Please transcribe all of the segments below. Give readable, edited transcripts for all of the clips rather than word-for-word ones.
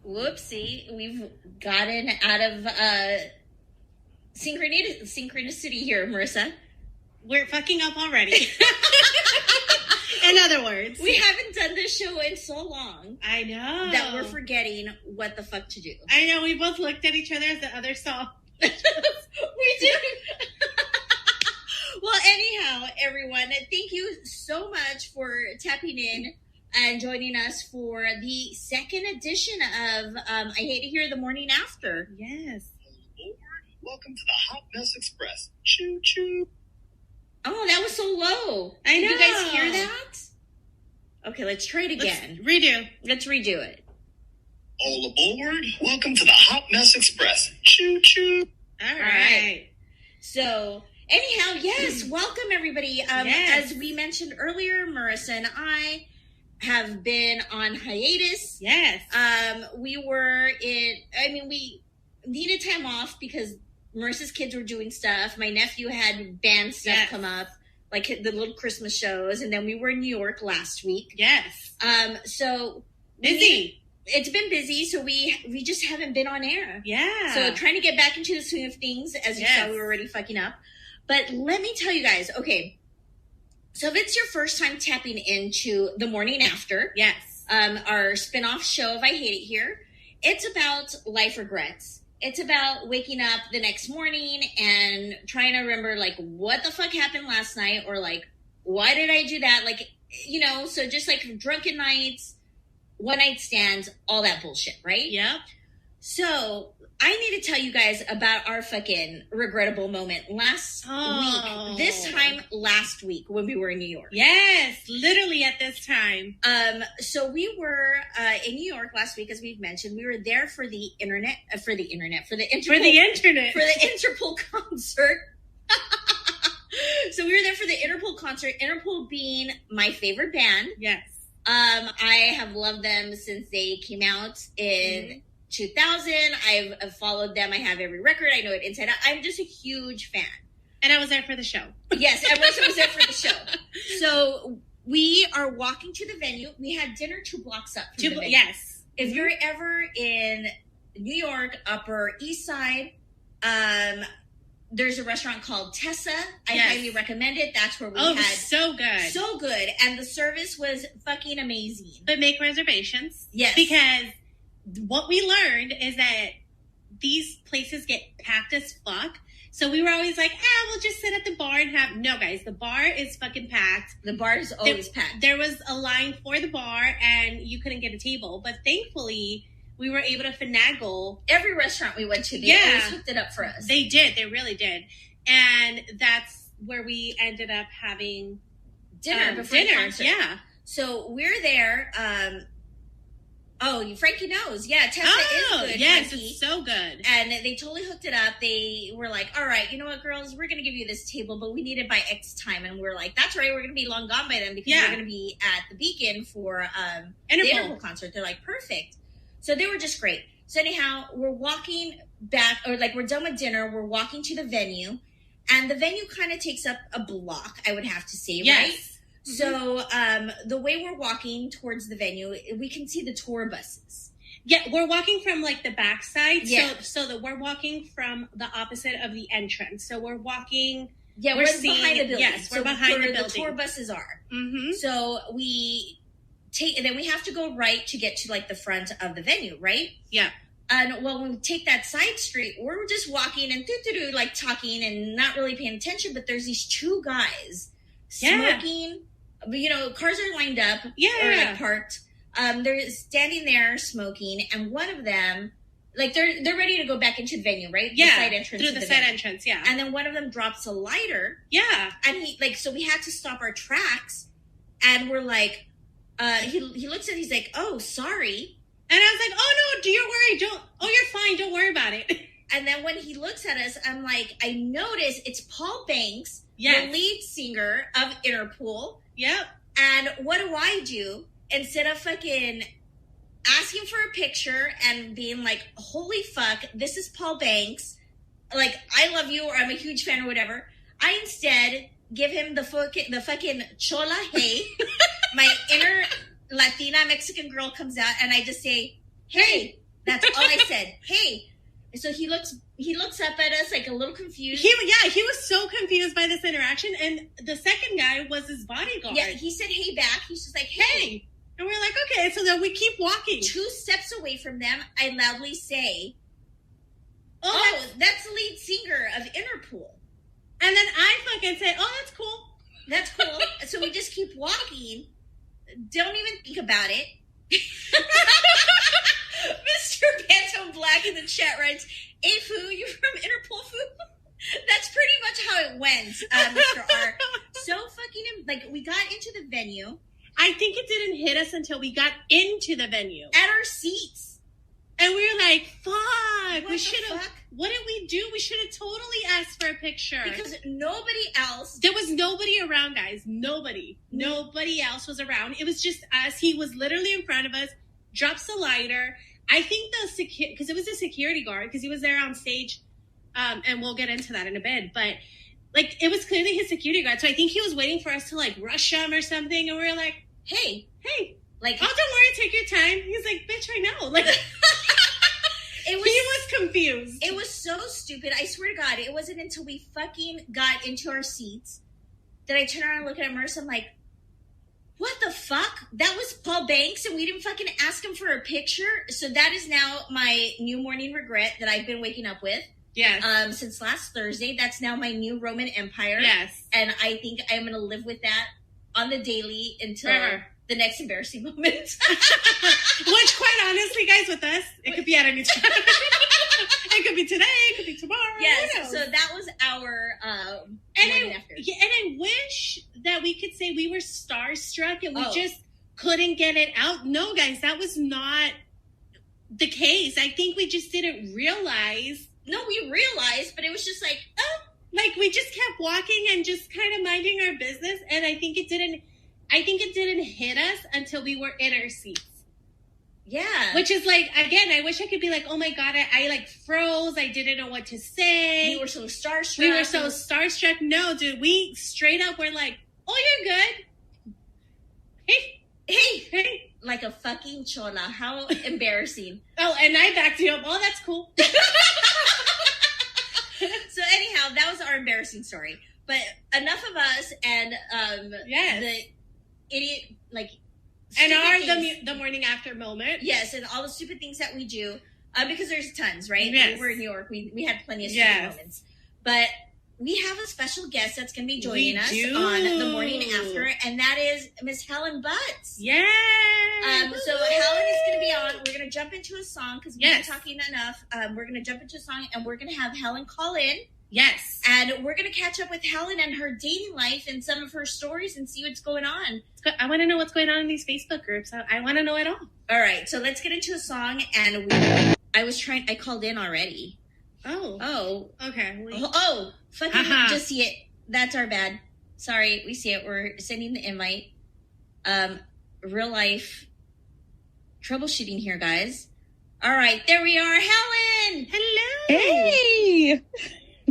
Whoopsie. We've gotten out of synchronicity here, Marissa. We're fucking up already. In other words. We haven't done this show in so long. I know. That we're forgetting what the fuck to do. I know. We both looked at each other as the other saw. We did. Well, anyhow, everyone, thank you so much for tapping in and joining us for the second edition of I Hate to Hear the Morning After. Yes. Welcome to the Hot Mess Express. Choo choo. Oh, that was so low. I know. Did you guys hear that? Okay, let's try it again. Let's redo it. All aboard. Welcome to the Hot Mess Express. Choo choo. All right. So, anyhow, yes, welcome everybody. Yes. As we mentioned earlier, Marissa and I have been on hiatus. Yes. We needed time off because Marissa's kids were doing stuff. My nephew had band stuff come up, like the little Christmas shows. And then we were in New York last week. Yes. So busy. It's been busy, so we just haven't been on air. Yeah. So trying to get back into the swing of things. As you saw, we were already fucking up. But let me tell you guys, okay. So if it's your first time tapping into The Morning After. Yes. Our spinoff show of I Hate It Here. It's about life regrets. It's about waking up the next morning and trying to remember, like, what the fuck happened last night? Or, like, why did I do that? Like, you know, so just, like, drunken nights, one-night stands, all that bullshit, right? Yep. So, I need to tell you guys about our fucking regrettable moment last week. This time last week when we were in New York. Yes, literally at this time. So we were in New York last week, as we've mentioned. We were there for the for the Interpol concert. So we were there for the Interpol concert. Interpol being my favorite band. Yes. I have loved them since they came out in 2000. I've followed them. I have every record. I know it inside out. I'm just a huge fan. And I was there for the show. Yes, everyone was there for the show. So we are walking to the venue. We had dinner 2 blocks up from the venue. Yes. If you're ever in New York, Upper East Side, there's a restaurant called Tessa. I highly recommend it. That's where we had. So good. So good. And the service was fucking amazing. But make reservations. Yes. Because what we learned is that these places get packed as fuck. So we were always like, we'll just sit at the bar and have... No, guys, the bar is fucking packed. The bar is always packed. There was a line for the bar and you couldn't get a table. But thankfully, we were able to finagle. Every restaurant we went to, they always hooked it up for us. They did. They really did. And that's where we ended up having dinner before the concert. Yeah. So we're there... Frankie knows. Yeah, Tessa is good. Yes, Frankie. it's so good. And they totally hooked it up. They were like, all right, you know what, girls? We're going to give you this table, but we need it by X time. And we're like, that's right. We're going to be long gone by then because we're going to be at the Beacon for the Interpol concert. They're like, perfect. So they were just great. So anyhow, we're walking back, or like we're done with dinner. We're walking to the venue. And the venue kind of takes up a block, I would have to say, right? So the way we're walking towards the venue, we can see the tour buses. Yeah, we're walking from like the backside. Yeah. So that we're walking from the opposite of the entrance. So we're walking. Yeah, we're behind the building. Yes, we're behind the building. The tour buses are. Mm-hmm. So we take, and then we have to go right to get to like the front of the venue, right? Yeah. And when we take that side street, we're just walking and like talking and not really paying attention. But there's these 2 guys smoking. You know, cars are lined up or like parked. They're standing there smoking, and one of them, like they're ready to go back into the venue, right? Yeah, the side entrance through the side entrance. Yeah, and then one of them drops a lighter. Yeah, and so we had to stop our tracks, and we're like, he looks at, he's like, oh, sorry, and I was like, oh no, you're worried? You're fine. Don't worry about it. And then when he looks at us, I'm like, I notice it's Paul Banks, the lead singer of Interpol. Yep. And what do? Instead of fucking asking for a picture and being like, holy fuck, this is Paul Banks. Like, I love you, or I'm a huge fan or whatever. I instead give him the fucking chola hey. My inner Latina Mexican girl comes out and I just say, hey, That's all I said. Hey. So he looks up at us like a little confused. He was so confused by this interaction, and the second guy was his bodyguard. Yeah, he said, hey, back. He's just like, hey. And we're like, okay. So then we keep walking. 2 steps away from them, I loudly say, oh, that's the lead singer of Interpol. And then I fucking say, oh, that's cool. That's cool. So we just keep walking. Don't even think about it. Mr. Pantone Black in the chat writes, hey, Foo, you from Interpol, Foo? That's pretty much how it went, Mr. R. So fucking, like, we got into the venue. I think it didn't hit us until we got into the venue. At our seats. And we were like, fuck. We should have. What did we do? We should have totally asked for a picture. Because nobody else. There was nobody around, guys. Nobody. Nobody else was around. It was just us. He was literally in front of us, drops the lighter. I think because it was a security guard, because he was there on stage, and we'll get into that in a bit, but like it was clearly his security guard, so I think he was waiting for us to like rush him or something, and we were like, hey, like, oh, don't worry, take your time. He's like, bitch, I know. Like, he was confused. It was so stupid. I swear to God, it wasn't until we fucking got into our seats that I turned around and looked at Marissa. I'm like, what the fuck? That was Paul Banks, and we didn't fucking ask him for a picture. So that is now my new morning regret that I've been waking up with. Yes. Since last Thursday. That's now my new Roman Empire. Yes. And I think I'm going to live with that on the daily until the next embarrassing moment. Which, quite honestly, guys, with us, it could be at any time. It could be today. It could be tomorrow. Yes. So that was our morning after. Yeah, and I wish that we could say we were starstruck and we just couldn't get it out. No, guys, that was not the case. I think we just didn't realize. No, we realized, but it was just like, oh. Like, we just kept walking and just kind of minding our business, and I think it didn't hit us until we were in our seats. Yeah. Which is like, again, I wish I could be like, oh my God, I like froze. I didn't know what to say. We were so starstruck. We were so starstruck. No, dude, we straight up were like, oh, you're good. Hey. Like a fucking chola. How embarrassing. Oh, and I backed you up. Oh, that's cool. So anyhow, that was our embarrassing story. But enough of us and the idiot, like, and the morning after moment. Yes, and all the stupid things that we do, because there's tons, right? Yes. We're in New York. We had plenty of stupid moments. But we have a special guest that's going to be joining us on the morning after, and that is Miss Helen Butts. Yeah. So Helen is going to be on. We're going to jump into a song because we've been talking enough. We're going to jump into a song, and we're going to have Helen call in. Yes. And we're going to catch up with Helen and her dating life and some of her stories and see what's going on. I want to know what's going on in these Facebook groups. I want to know it all. All right. So let's get into a song. And I called in already. Oh. Okay. Fucking just see it. That's our bad. Sorry. We see it. We're sending the invite. Real life troubleshooting here, guys. All right. There we are. Helen. Hello. Hey.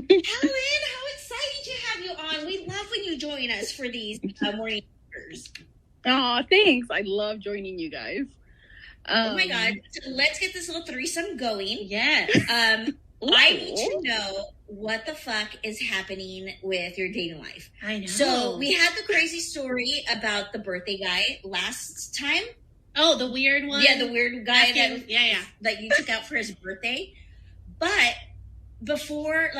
Helen, how exciting to have you on. We love when you join us for these morning hours. Oh, thanks. I love joining you guys. Oh my God. So let's get this little threesome going. Yes. I need to know what the fuck is happening with your dating life. I know. So we had the crazy story about the birthday guy last time. Oh, the weird one? Yeah, the weird guy that you took out for his birthday. But before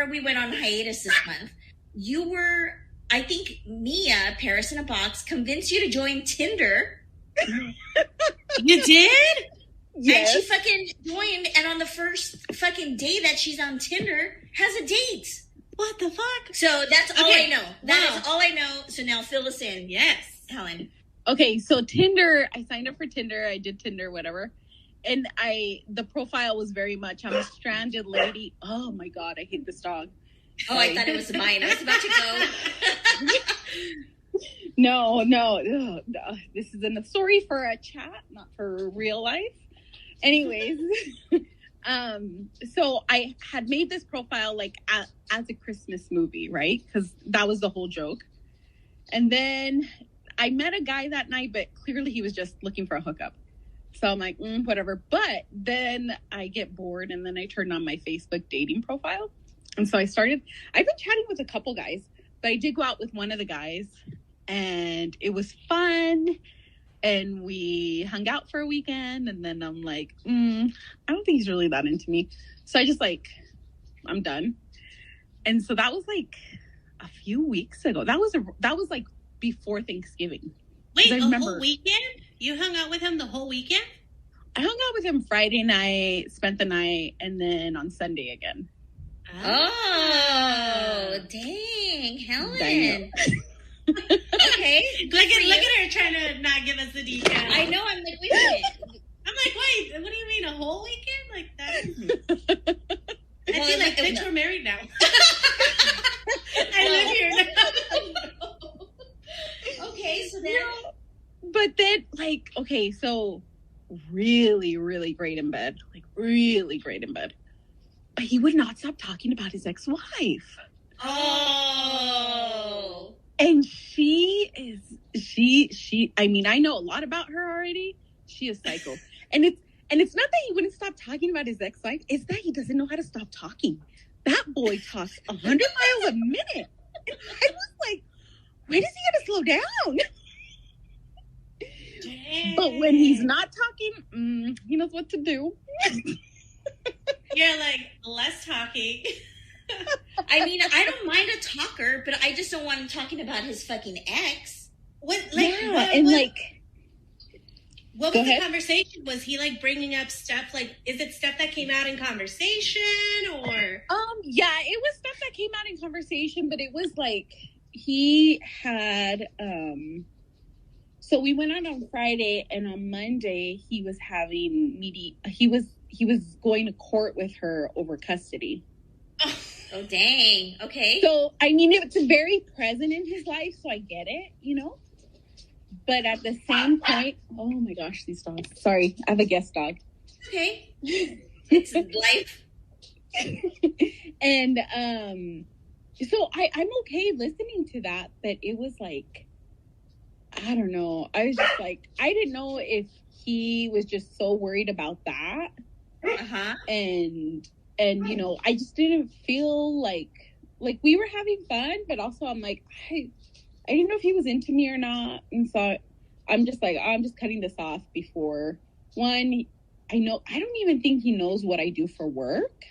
we went on hiatus this month, you were, I think, Mia, Paris in a Box, convinced you to join Tinder. You did? Yes. And she fucking joined, and on the first fucking day that she's on Tinder, has a date. What the fuck? So that's all I know. That is all I know. So now fill us in. Yes. Helen. Okay, so Tinder, I signed up for Tinder. I did Tinder, whatever. And the profile was very much, I'm a stranded lady. Oh my God, I hate this dog. Oh, I thought it was mine. I was about to go. No. This is a story for a chat, not for real life. Anyways, so I had made this profile like as a Christmas movie, right? Because that was the whole joke. And then I met a guy that night, but clearly he was just looking for a hookup. So I'm like, whatever. But then I get bored, and then I turned on my Facebook dating profile. And so I've been chatting with a couple guys, but I did go out with one of the guys, and it was fun. And we hung out for a weekend, and then I'm like, I don't think he's really that into me. So I just I'm done. And so that was like a few weeks ago. That was like before Thanksgiving. Wait, whole weekend? You hung out with him the whole weekend? I hung out with him Friday night, spent the night, and then on Sunday again. Oh, dang, Helen. Okay. Look at her trying to not give us the details. I know, I'm like, wait a minute. I'm like, wait, what do you mean, a whole weekend? Like that? I feel like, bitch, we're married now. I live here now. Okay, so then... But then, okay, so really, really great in bed. Like, really great in bed. But he would not stop talking about his ex-wife. Oh. And she, I mean, I know a lot about her already. She is psycho. And it's not that he wouldn't stop talking about his ex-wife. It's that he doesn't know how to stop talking. That boy talks 100 miles a minute. And I was like, when is he going to slow down? Dang. But when he's not talking, he knows what to do. You're like, less talking. I mean, I don't mind a talker, but I just don't want him talking about his fucking ex. What was the conversation? Was he like bringing up stuff? Like, is it stuff that came out in conversation or? Yeah, it was stuff that came out in conversation, but it was like he had, so we went out on Friday, and on Monday he was having he was going to court with her over custody. Oh, dang. Okay. So, I mean, it's very present in his life, so I get it, But at the same point, oh my gosh, these dogs. Sorry, I have a guest dog. Okay. It's life. And so I'm okay listening to that, but it was like, I don't know. I was just like, I didn't know if he was just so worried about that. Uh-huh. And I just didn't feel like we were having fun, but also I'm like, I didn't know if he was into me or not. And so I'm just like, I'm just cutting this off before one. I don't even think he knows what I do for work,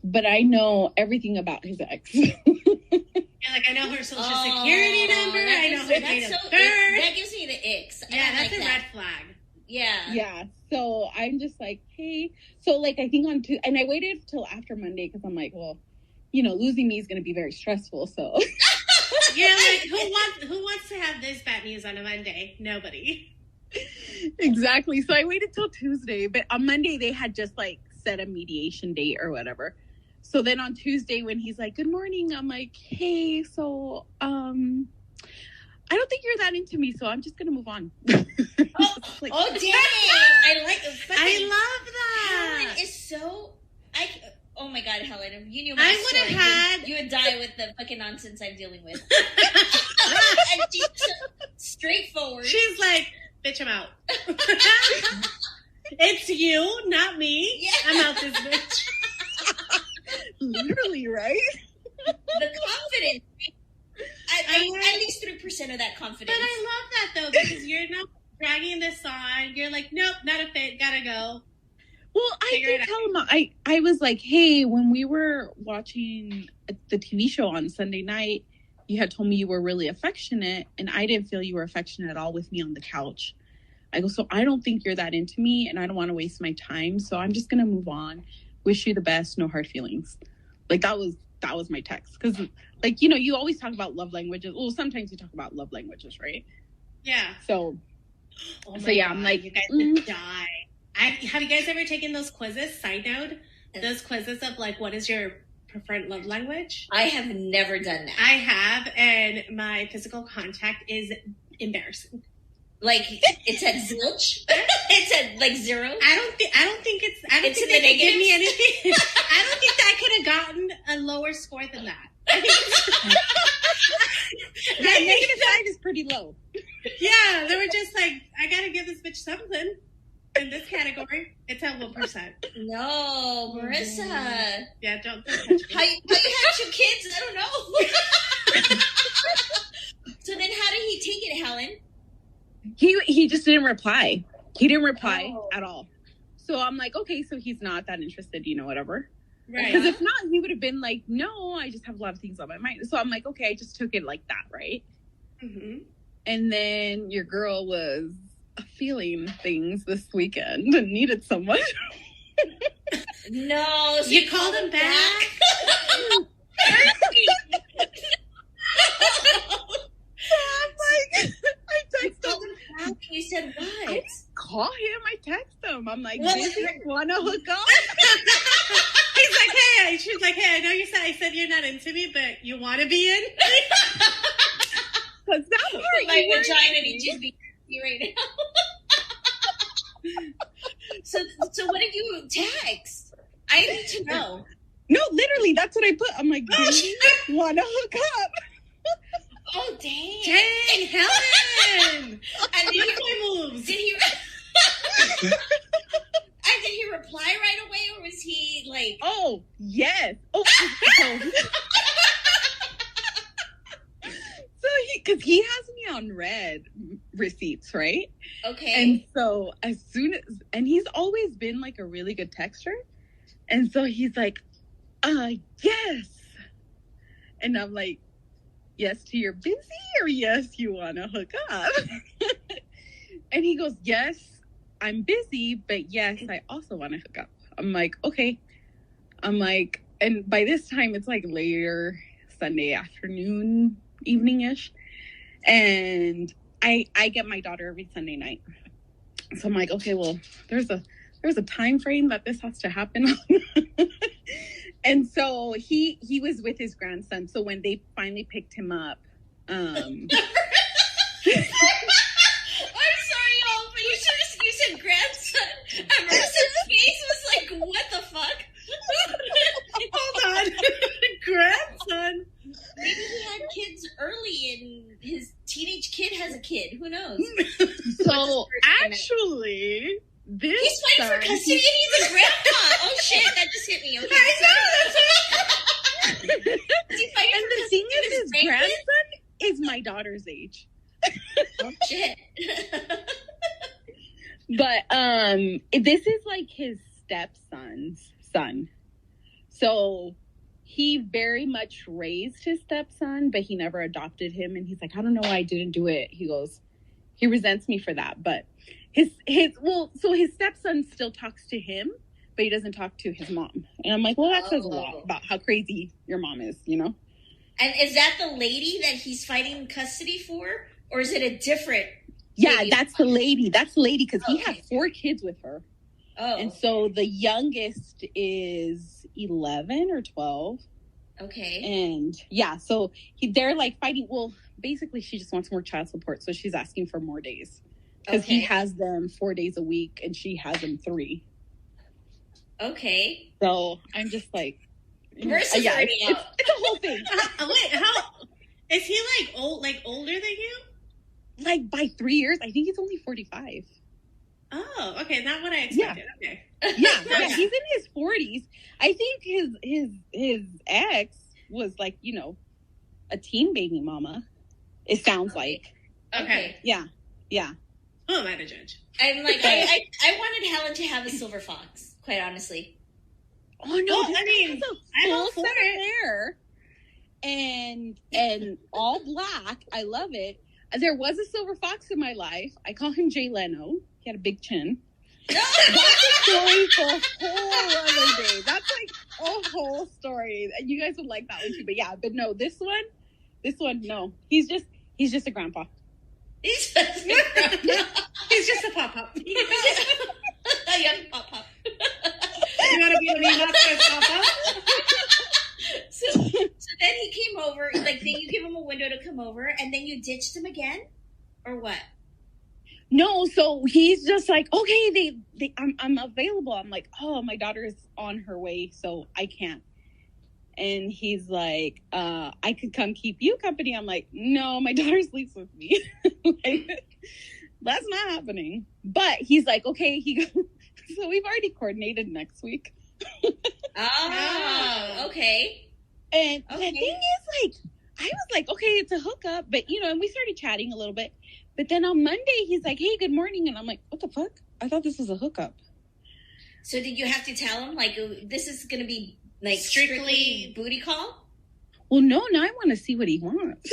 but I know everything about his ex. You're like, I know her social security number. I know her date of birth. That gives me the icks. Yeah, that's a red flag. Yeah. Yeah. So I'm just like, hey. So I think on Tuesday, and I waited till after Monday because I'm like, well, losing me is going to be very stressful. So yeah, like who wants to have this bad news on a Monday? Nobody. Exactly. So I waited till Tuesday, but on Monday they had just set a mediation date or whatever. So then on Tuesday when he's like, good morning, I'm like, hey, so I don't think you're that into me, so I'm just gonna move on. Dang! I love that. Helen is so. Oh my God, Helen! If you knew my I would have had. You would die with the fucking nonsense I'm dealing with. And she's so straightforward. She's like, bitch, I'm out. It's you, not me. Yeah. I'm out this bitch. Literally, right? The confidence. At least 3% of that confidence. But I love that though, because you're not dragging this on. You're like, nope, not a fit, gotta go. Well, I did tell him, I was like, hey, when we were watching the TV show on Sunday night, you had told me you were really affectionate, and I didn't feel you were affectionate at all with me on the couch. I go, so I don't think you're that into me, and I don't want to waste my time, so I'm just going to move on. Wish you the best, no hard feelings. That was my text. Because, you always talk about love languages. Well, sometimes you talk about love languages, right? Yeah. So God, I'm like, you guys would die. Have you guys ever taken those quizzes? Side note, those quizzes of what is your preferred love language? I have never done that. I have, and my physical contact is embarrassing. It's at zilch. It's at 0. I don't think they could give me anything. I don't think I could have gotten a lower score than that. Yeah, -5 is pretty low. Yeah, they were just like, I gotta give this bitch something in this category. It's at 1%. No, Marissa. Yeah, don't touch me. How you had 2 kids? I don't know. So then how did he take it, Helen? He just didn't reply. He didn't reply at all. So I'm like, okay, so he's not that interested, whatever. Right. Because if not, he would have been like, no, I just have a lot of things on my mind. So I'm like, okay, I just took it like that, right? Mm-hmm. And then your girl was feeling things this weekend and needed someone. No, so you called him back? I texted him. You said what? I didn't call him. I text him. I'm like, busy? Want to hook up? She's like, hey, I know I said you're not into me, but you want to be in? Because that part my vagina needs to be right now. So what did you text? I need to know. No, literally, that's what I put. I'm like, busy? Want to hook up? Oh, dang. Dang, Helen! And did he and did he reply right away, or was he like... Oh, yes. Oh, because he has me on red receipts, right? Okay. And so and he's always been like a really good texter. And so he's like, yes. And I'm like, yes to you're busy, or yes, you want to hook up? And he goes, yes, I'm busy, but yes, I also want to hook up. I'm like, okay. I'm like, and by this time it's like later Sunday afternoon, evening-ish. And I get my daughter every Sunday night. So I'm like, okay, well, there's a time frame that this has to happen on. And so he was with his grandson. So when they finally picked him up, I'm sorry, y'all, but you said grandson. And Marissa's face was like, what the fuck? Hold on. Grandson? Maybe he had kids early and his teenage kid has a kid. Who knows? So actually, he's fighting for custody and he's a grandpa. Oh shit, that just hit me. Okay, and the thing is, his grandson is my daughter's age. Oh shit. But this is like his stepson's son. So he very much raised his stepson, but he never adopted him. And he's like, I don't know why I didn't do it. He goes, he resents me for that. But his stepson still talks to him, but he doesn't talk to his mom. And I'm like, well, that says a lot about how crazy your mom is, And is that the lady that he's fighting custody for? Or is it a different lady? That's the lady. That's the lady, because he had 4 kids with her. Oh. And so the youngest is 11 or 12. Okay. And so they're like fighting. Well, basically she just wants more child support. So she's asking for more days. Because he has them 4 days a week and she has them 3. Okay. So I'm just like... Marissa's already out. It's a whole thing. Wait, how... Is he older than you? Like by 3 years. I think he's only 45. Oh, okay. Not what I expected. Yeah. Okay. Yeah, he's in his 40s. I think his ex was like, a teen baby mama. It sounds like. Okay. Yeah. Who am I to judge? I'm like, I wanted Helen to have a silver fox, quite honestly. Oh no! Well, I mean, I'm all for it. And all black. I love it. There was a silver fox in my life. I call him Jay Leno. He had a big chin. That's a story for a whole other day. That's like a whole story. And you guys would like that one too. But no, this one, no. He's just a grandpa. He's just a grandpa. He's just a pop-up. A young pop-up. You want to be a not pop-up? So then he came over, like, then you give him a window to come over, and then you ditched him again? Or what? No, so he's just like, okay, I'm available. I'm like, oh, my daughter's on her way, so I can't. And he's like, I could come keep you company. I'm like, no, my daughter sleeps with me. Like, that's not happening. But he's like, okay. He goes, so we've already coordinated next week. Oh, okay. And the thing is, like, I was like, okay, it's a hookup. But, you know, and we started chatting a little bit. But then on Monday, he's like, hey, good morning. And I'm like, what the fuck? I thought this was a hookup. So did you have to tell him, like, this is going to be, like, strictly booty call? Well, no, now I want to see what he wants.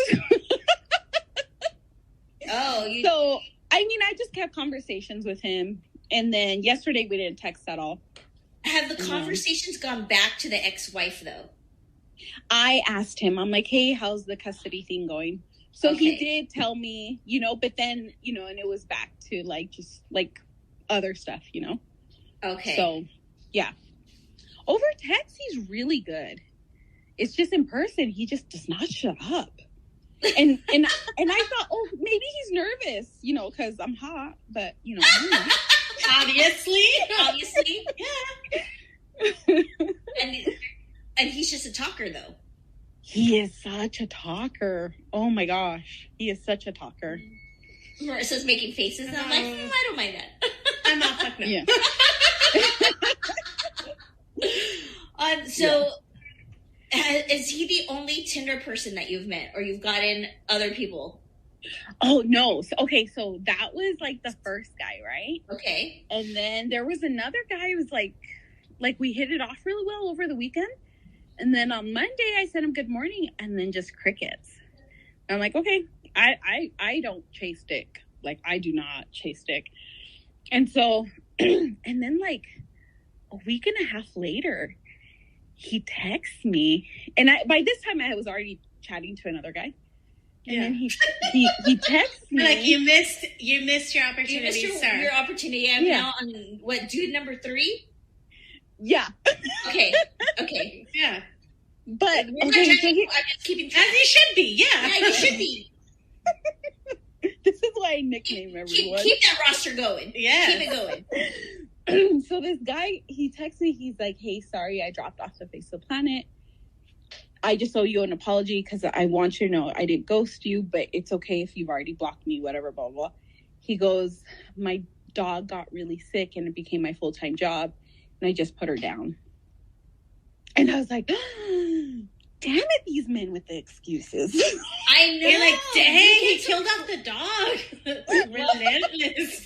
So, I mean, I just kept conversations with him. And then yesterday we didn't text at all. Have the conversations gone back to the ex-wife, though? I asked him, I'm like, hey, how's the custody thing going? So he did tell me, you know, but then, you know, and it was back to, like, just, like, other stuff, you know? Okay. So, yeah. Over text, he's really good. It's just in person, he just does not shut up. And I thought, oh, maybe he's nervous, you know, because I'm hot, but, you know. Obviously, yeah. And he's just a talker, though. He is such a talker. Oh, my gosh. He is such a talker. Marissa's making faces, and I'm like, I don't mind that. I'm not fucking Yeah. Is he the only Tinder person that you've met, or you've gotten other people? Oh, no. So that was, like, the first guy, right? Okay. And then there was another guy who was, like we hit it off really well over the weekend. And then on Monday, I sent him good morning, and then just crickets. I'm like, okay, I don't chase dick. Like, I do not chase dick. And so, and then, like, a week and a half later, he texts me, and by this time I was already chatting to another guy. And then he texts me. Like, you missed your opportunity, you missed your opportunity. I'm now on, dude number 3? Yeah. Okay. Yeah. But, I'm just keeping track. As he should be, yeah. Yeah, you should be. This is why I nickname everyone. Keep that roster going. Yeah. Keep it going. So this guy, he texts me, he's like, hey, sorry, I dropped off the face of the planet. I just owe you an apology because I want you to know I didn't ghost you, but it's okay if you've already blocked me, whatever, blah, blah. He goes, my dog got really sick and it became my full-time job, and I just put her down. And I was like, damn it, these men with the excuses. I know. You're like, dang, he killed off the dog. Relentless.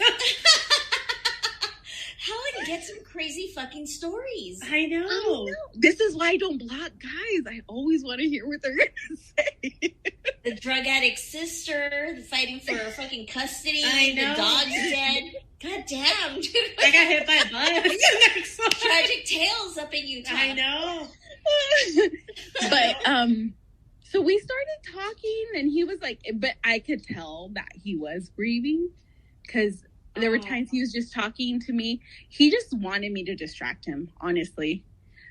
Helen gets some crazy fucking stories. I know. This is why I don't block guys. I always want to hear what they're going to say. The drug addict's sister fighting for fucking custody. I know. The dog's dead. God damn, dude. I got hit by a bus. Tragic tales up in Utah. I know. But, so we started talking, and he was like, but I could tell that he was grieving because there were times he was just talking to me. He just wanted me to distract him, honestly.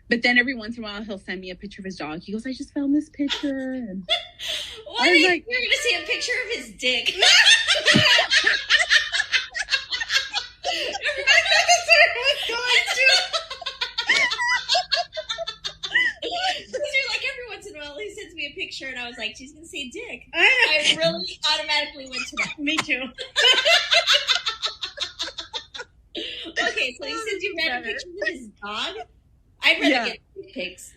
But then every once in a while, he'll send me a picture of his dog. He goes, I just found this picture. And I was like, you're going to see a picture of his dick. Like every once in a while, he sends me a picture, and I was like, she's going to say dick. I really automatically went to that. Me too. Okay, so he sends you random pictures of his dog? I'd rather get pics.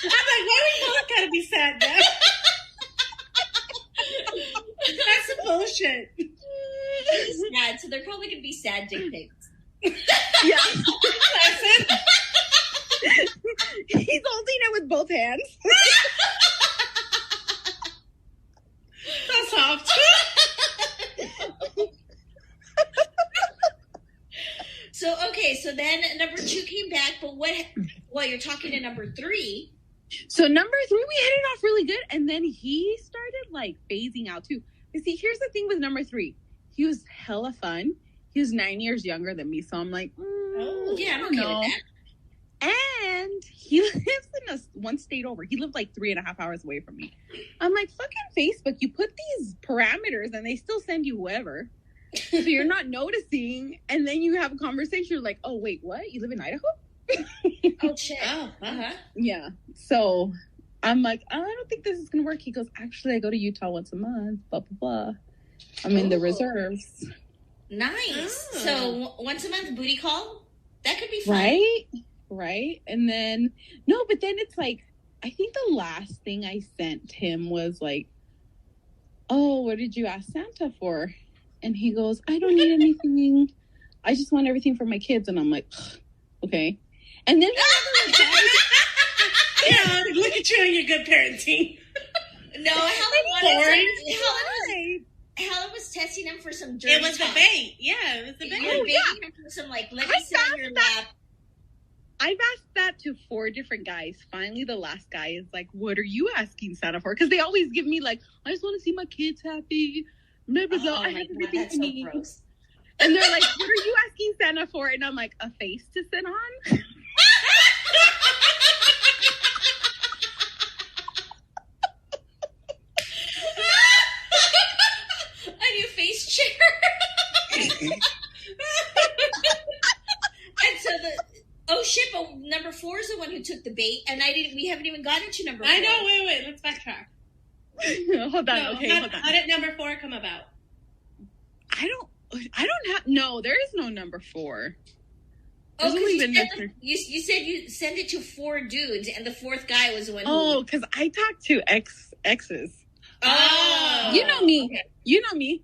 I'm like, why do you look gotta be sad now? That's some bullshit. Sad, so they're probably gonna be sad dick pics. Yeah. That's it. He's holding it with both hands. That's soft. So then number 2 came back, but what you're talking to number 3. So number 3, we hit it off really good, and then he started like phasing out too. You see, here's the thing with number 3. He was hella fun. He was 9 years younger than me, so I'm like, oh yeah, I'm okay with that. And he lives in one state over. He lived like 3.5 hours away from me. I'm like, fucking Facebook, you put these parameters and they still send you whoever. So you're not noticing, and then you have a conversation. You're like, oh, wait, what? You live in Idaho? Oh, shit. Oh, uh-huh. Yeah. So I'm like, I don't think this is going to work. He goes, actually, I go to Utah once a month, blah, blah, blah. I'm in the reserves. Nice. Oh. So once a month booty call? That could be fun. Right. And then, no, but then it's like, I think the last thing I sent him was like, oh, what did you ask Santa for? And he goes, I don't need anything. I just want everything for my kids. And I'm like, okay. And then yeah, look at you and your good parenting. No, Helen was testing him for some dirty It was talk. the bait. Yeah, it was the bait. You were baiting him for some, like, let me sit on your lap. I've asked that to 4 different guys. Finally, the last guy is like, what are you asking Santa for? Because they always give me like, I just want to see my kids happy. Blah, blah, blah. I have everything that's I so need. gross. And they're like, what are you asking Santa for? And I'm like, a face to sit on? A new face chair. And so oh shit, but number 4 is the one who took the bait, and we haven't even gotten to number 4. I know, wait, let's backtrack. Hold on, hold on. How did number 4 come about? I don't no, there is no number 4. Oh, you said you sent it to 4 dudes, and the 4th guy was the one who... Oh, because I talked to exes. Oh. You know me. Okay. You know me.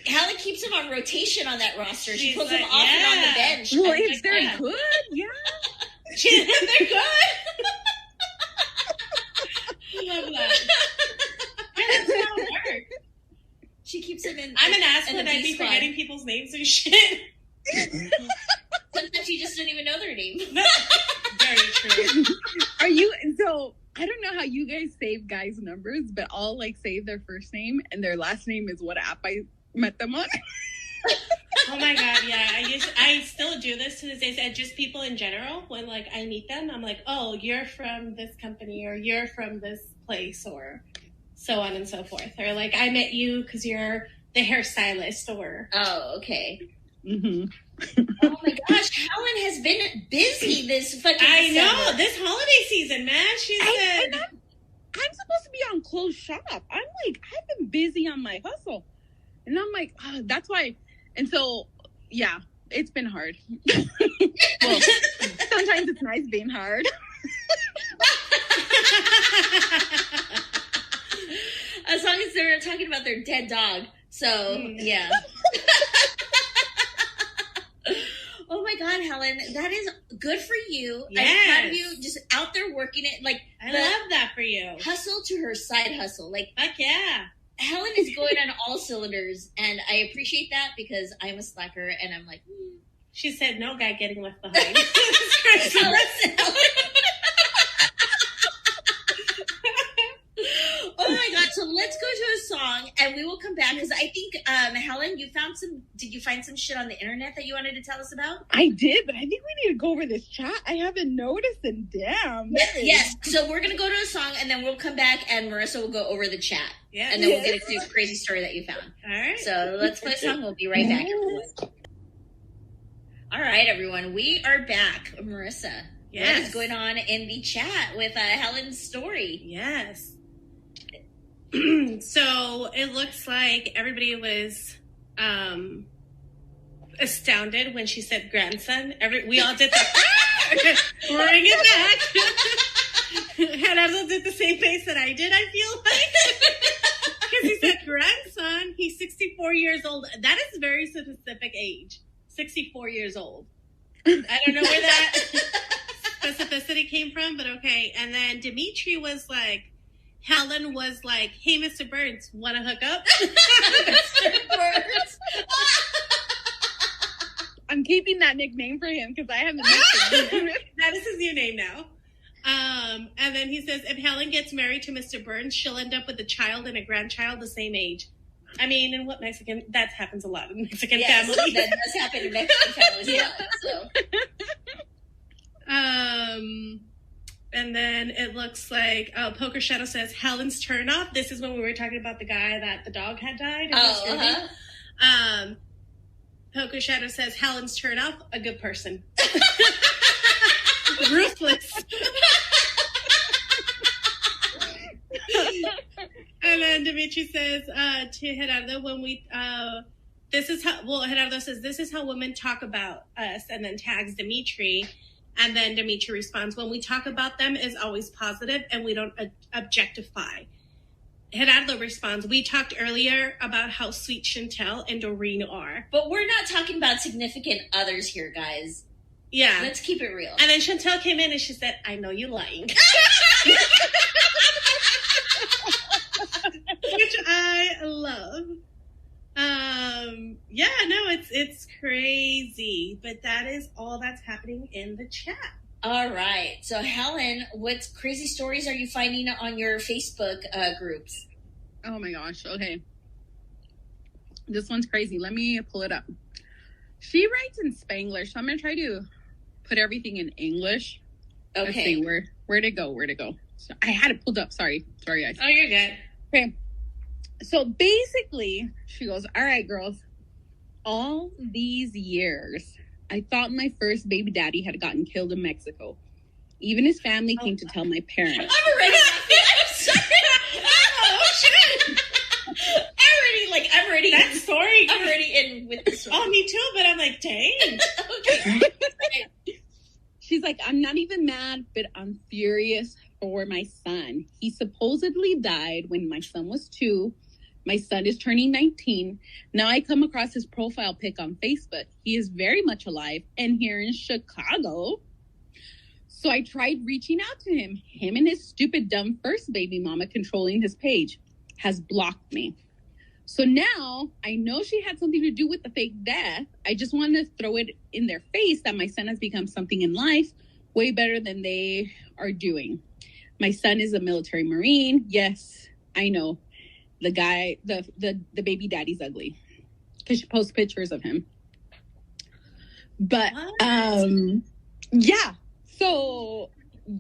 Helen keeps him on rotation on that roster. She pulls him off and on the bench. Well, if they're good, yeah. They're good. I love that. That's how it works. She keeps him in. I'm an ass when I'd be forgetting people's names and shit. Sometimes you just don't even know their name. Very true. Are you... So... I don't know how you guys save guys' numbers, but I'll like save their first name and their last name is what app I met them on. Oh my god, yeah. I still do this to this day. And just people in general, when like I meet them, I'm like, oh, you're from this company or you're from this place or so on and so forth. Or like I met you because you're the hairstylist or... Oh, okay. Mm-hmm. Oh my gosh, Helen has been busy this fucking I December. know, this holiday season, man. She said... I'm supposed to be on closed shop. I'm like, I've been busy on my hustle. And I'm like, oh, that's why. And so, yeah, it's been hard. Well, sometimes it's nice being hard. As long as they're talking about their dead dog. So, yeah. Oh my God, Helen, that is good for you. Yes. I'm proud of you. Just out there working it. Like, I love that for you. Hustle to her side hustle. Like, heck yeah. Helen is going on all cylinders, and I appreciate that because I'm a slacker, and I'm like, She said, no guy getting left behind. Oh my God, so let's go to a song and we will come back because I think, Helen, did you find some shit on the internet that you wanted to tell us about? I did, but I think we need to go over this chat. I haven't noticed, and damn. Yes, so we're going to go to a song and then we'll come back and Marissa will go over the chat. Yeah. And then we'll get into a crazy story that you found. All right. So let's play a song. We'll be right back, everyone. All right, everyone. We are back. Marissa, yes. What is going on in the chat with Helen's story? Yes. So it looks like everybody was astounded when she said grandson. We all did that. Bring it back. And Ella did the same face that I did, I feel like. Because he said grandson. He's 64 years old. That is a very specific age. 64 years old. I don't know where that specificity came from, but okay. And then Dimitri was like, Helen was like, hey, Mr. Burns, want to hook up? Mr. Burns. I'm keeping that nickname for him because I haven't missed him. That is his new name now. And then he says, if Helen gets married to Mr. Burns, she'll end up with a child and a grandchild the same age. I mean, in that happens a lot in Mexican families. That does happen in Mexican families. Yeah. And then it looks like Poker Shadow says Helen's turn off. This is when we were talking about the guy that the dog had died. Oh, Poker Shadow says Helen's turn off, a good person. Ruthless. And then Dimitri says to Gerardo, when we Gerardo says, this is how women talk about us, and then tags Dimitri. And then Dimitri responds, when we talk about them is always positive and we don't objectify. Gerardo responds, we talked earlier about how sweet Chantel and Doreen are. But we're not talking about significant others here, guys. Yeah. Let's keep it real. And then Chantel came in and she said, I know you're lying. Which I love. Yeah, no, it's crazy. But that is all that's happening in the chat. All right. So, Helen, what crazy stories are you finding on your Facebook groups? Oh, my gosh. Okay. This one's crazy. Let me pull it up. She writes in Spanglish, so I'm going to try to put everything in English. Okay. Let's see, where'd it go? So I had it pulled up. Sorry, guys. Oh, you're good. Okay. So, basically, she goes, all right, girls. All these years, I thought my first baby daddy had gotten killed in Mexico. Even his family came to tell my parents. I'm already laughing. I'm sorry. Oh, shit. I'm already in with the story. Oh, me too, but I'm like, dang. Okay. She's like, I'm not even mad, but I'm furious for my son. He supposedly died when my son was 2. My son is turning 19. Now I come across his profile pic on Facebook. He is very much alive and here in Chicago. So I tried reaching out to him. Him and his stupid, dumb first baby mama controlling his page has blocked me. So now I know she had something to do with the fake death. I just want to throw it in their face that my son has become something in life way better than they are doing. My son is a military Marine. Yes, I know. The guy, the baby daddy's ugly because she posts pictures of him. But, yeah. So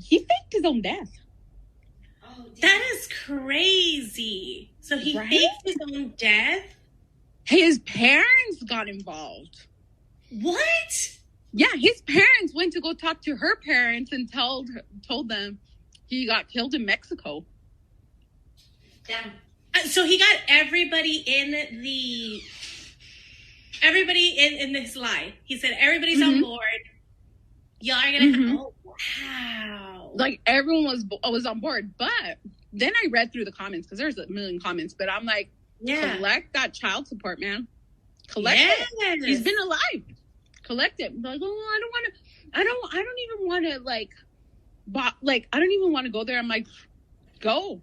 he faked his own death. Oh, that is crazy. So he faked his own death? His parents got involved. What? Yeah, his parents went to go talk to her parents and told them he got killed in Mexico. Damn. So he got everybody in this lie. He said, everybody's on board. Y'all are going to oh, wow. Like, everyone was on board. But then I read through the comments, because there's a million comments. But I'm like, collect that child support, man. Collect it. He's been alive. Collect it. Like, oh, I don't even want to, I don't even want to go there. I'm like, go.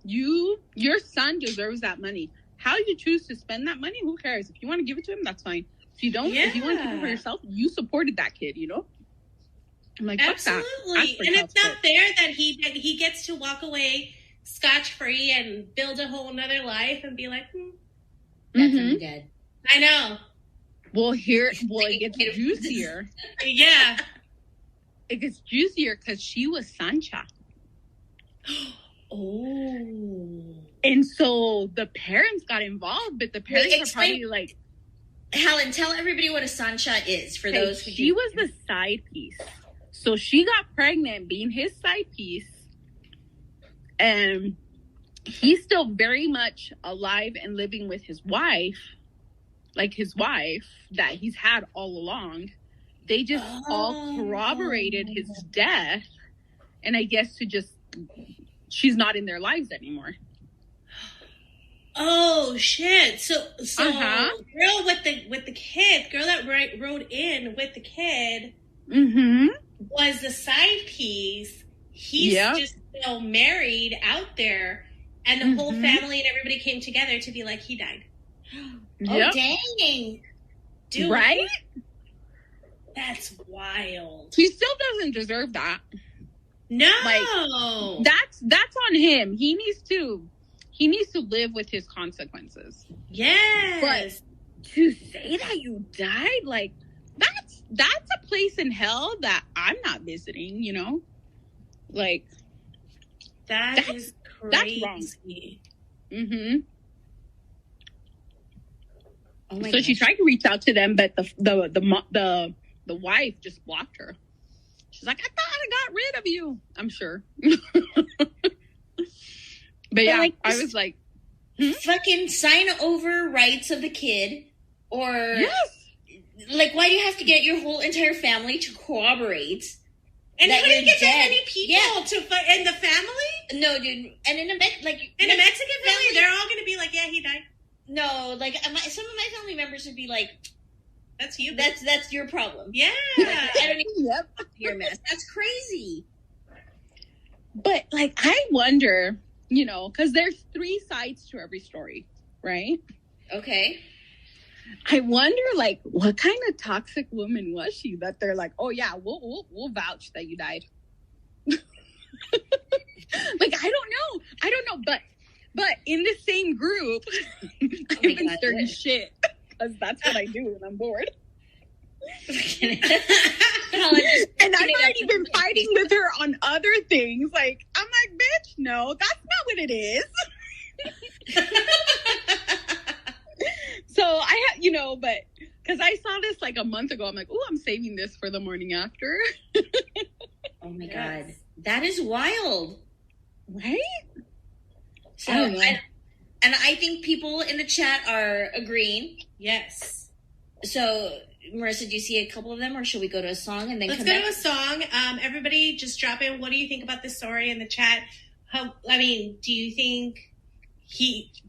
Your son deserves that money. How you choose to spend that money, who cares? If you want to give it to him, that's fine. If you don't, if you want to keep it for yourself, you supported that kid, you know? I'm like, absolutely. And it's not fair that he gets to walk away scotch-free and build a whole nother life and be like, that's dead. I know. Well, it gets juicier. Yeah. It gets juicier because she was Sancha. Oh. And so the parents got involved, but the parents are probably like... Helen, tell everybody what a Sancha is for those who She was the side piece. So she got pregnant being his side piece. And he's still very much alive and living with his wife. Like his wife that he's had all along. They just all corroborated his death. And I guess she's not in their lives anymore. Oh shit! So girl with the kid, girl that rode in with the kid, was the side piece. He's just still married out there, and the whole family and everybody came together to be like, he died. Oh dang! Dude, right? That's wild. He still doesn't deserve that. No, that's on him. He needs to live with his consequences. Yes. But to say that you died, like, that's a place in hell that I'm not visiting, you know? Like, that's crazy. That's wrong. Oh my so gosh. She tried to reach out to them, but the the wife just blocked her. She's like, I thought I got rid of you. I'm sure. But yeah, like, I was like, fucking sign over rights of the kid, or yes. Like, why do you have to get your whole entire family to corroborate? And you couldn't get that many people to in the family? No, dude. And in a Mexican family, they're all going to be like, yeah, he died. No, like some of my family members would be like, that's you. That's your problem. Yeah. Like, I don't even your mess. That's crazy. But like, I wonder, you know, because there's 3 sides to every story, right? Okay. I wonder, like, what kind of toxic woman was she that they're like, oh yeah, we'll vouch that you died. Like, I don't know, but in the same group, I've been stirring shit because that's what I do when I'm bored. And I've already been fighting with her on other things. Like, I'm like, bitch, no, that's not what it is. So I have, you know, but because I saw this like a month ago, I'm like, oh, I'm saving this for the morning after. Oh my God. That is wild. Right? So, and I think people in the chat are agreeing. Yes. So, Marissa, do you see a couple of them, or should we go to a song and then Let's come go back? to a song. Everybody just drop in. What do you think about this story in the chat? Do you think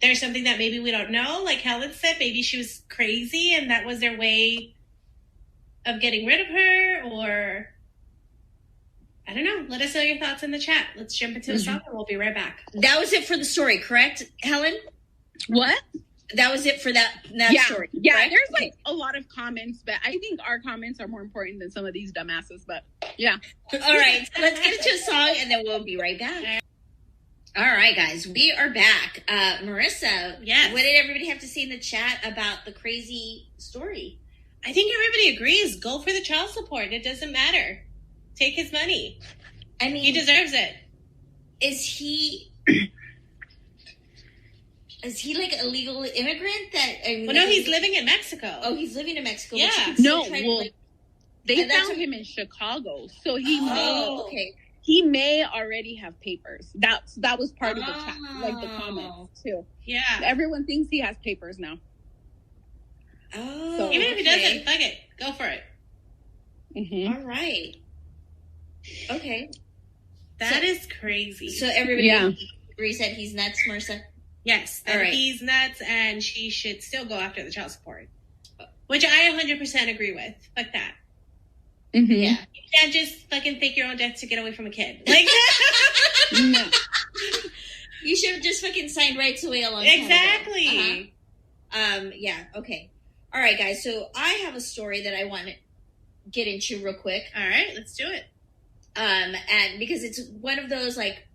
there's something that maybe we don't know? Like Helen said, maybe she was crazy and that was their way of getting rid of her, or I don't know. Let us know your thoughts in the chat. Let's jump into a song and we'll be right back. That was it for the story, correct, Helen? What? That was it for that story. Yeah, correct? There's like a lot of comments, but I think our comments are more important than some of these dumbasses, but yeah. All right, so let's get into a song and then we'll be right back. All right, guys, we are back. Marissa, yes. What did everybody have to say in the chat about the crazy story? I think everybody agrees. Go for the child support. It doesn't matter. Take his money. I mean, he deserves it. Is he like a legal immigrant? No, he's living in Mexico. Oh, he's living in Mexico. Yeah. They found him in Chicago, so he He may already have papers. That was part of the chat, like the comments too. Yeah. Everyone thinks he has papers now. Oh. So, even if he doesn't, fuck it. Go for it. Mm-hmm. All right. Okay. That is crazy. So everybody agrees that he's nuts, Marissa? Yes. That he's nuts and she should still go after the child support. Which I 100% agree with. Fuck that. Mm-hmm. Yeah. You can't just fucking fake your own death to get away from a kid. Like, no. You should have just fucking signed rights away a long time ago. Exactly. Yeah, okay. All right, guys. So I have a story that I want to get into real quick. All right, let's do it. And because it's one of those, like,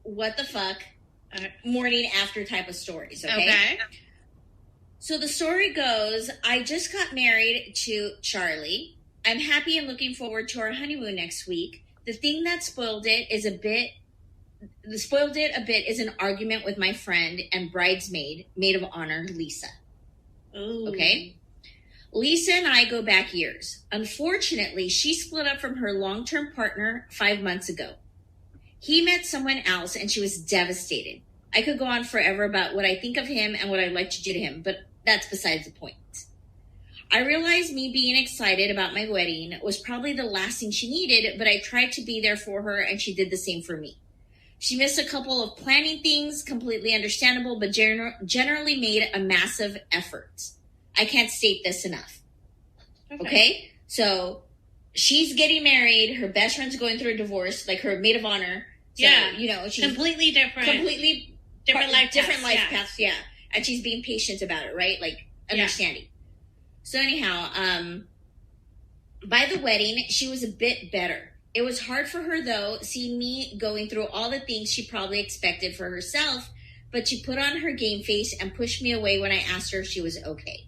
what the fuck, morning after type of stories, okay? So the story goes, I just got married to Charlie. I'm happy and looking forward to our honeymoon next week. The thing that spoiled it a bit is an argument with my friend and bridesmaid, maid of honor, Lisa. Ooh. Okay? Lisa and I go back years. Unfortunately, she split up from her long-term partner 5 months ago. He met someone else and she was devastated. I could go on forever about what I think of him and what I'd like to do to him, but that's besides the point. I realized me being excited about my wedding was probably the last thing she needed, but I tried to be there for her and she did the same for me. She missed a couple of planning things, completely understandable, but generally made a massive effort. I can't state this enough. Okay? So she's getting married. Her best friend's going through a divorce, like her maid of honor. So, you know, she's completely different life paths. Yeah. And she's being patient about it, right? Like understanding. So anyhow, by the wedding, she was a bit better. It was hard for her, though, seeing me going through all the things she probably expected for herself, but she put on her game face and pushed me away when I asked her if she was okay.